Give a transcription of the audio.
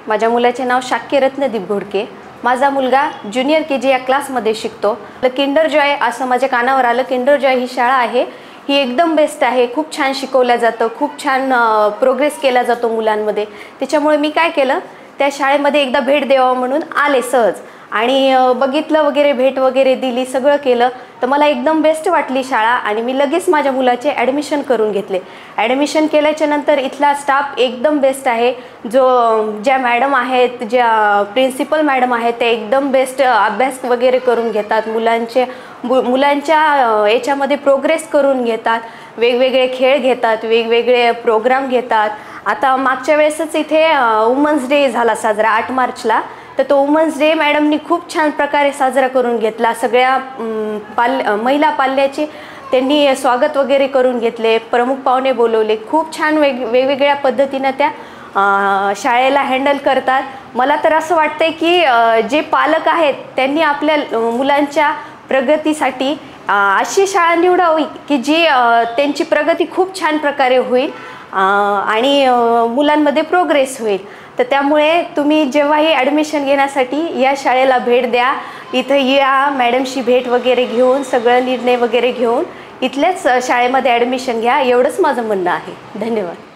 माझ्या मुलाचे नाव शाक्य रत्नदीप घोडके। माझा मुलगा ज्युनियर केजी या क्लासमध्ये शिकतो। किंडर जॉय असं माझ्या कानावर आलं। किंडर जॉय ही शाळा आहे, ही एकदम बेस्ट आहे। खूप छान शिकवलं जातं, खूप छान प्रोग्रेस केला जातो मुलांमध्ये। त्याच्यामुळे मी काय केलं, त्या शाळेमध्ये एकदा भेट द्यावं म्हणून आले सहज आणि बघितलं वगैरे, भेट वगैरे दिली, सगळं केलं। तर मला एकदम बेस्ट वाटली शाळा आणि मी लगेच माझ्या मुलाचे ॲडमिशन करून घेतले। ॲडमिशन केल्याच्या नंतर इथला स्टाफ एकदम बेस्ट आहे। ज्या मॅडम आहेत, ज्या प्रिन्सिपल मॅडम आहेत, ते एकदम बेस्ट अभ्यास वगैरे करून घेतात, मुलांच्या याच्यामध्ये प्रोग्रेस करून घेतात, वेगवेगळे खेळ घेतात, वेगवेगळे प्रोग्राम घेतात। आता मागच्या वेळेसच इथे वुमन्स डे झाला साजरा 8 मार्चला, तर तो वुमन्स डे मॅडमनी खूप छान प्रकारे साजरा करून घेतला। सगळ्या महिला पाल्याचे त्यांनी स्वागत वगैरे करून घेतले, प्रमुख पाहुणे बोलवले। खूप छान वेगवेगळ्या पद्धतीने त्या शाळेला हँडल करतात। मला तर असं वाटतंय की जे पालक आहेत त्यांनी आपल्या मुलांच्या प्रगतीसाठी अशी शाळा निवडावी की जी त्यांची प्रगती खूप छान प्रकारे होईल आणि मुलांमध्ये प्रोग्रेस होईल। तर त्यामुळे तुम्ही जेव्हाही ॲडमिशन घेण्यासाठी या शाळेला भेट द्या, इथं या, मॅडमशी भेट वगैरे घेऊन, सगळं निर्णय वगैरे घेऊन इथल्याच शाळेमध्ये ॲडमिशन घ्या, एवढंच माझं म्हणणं आहे। धन्यवाद।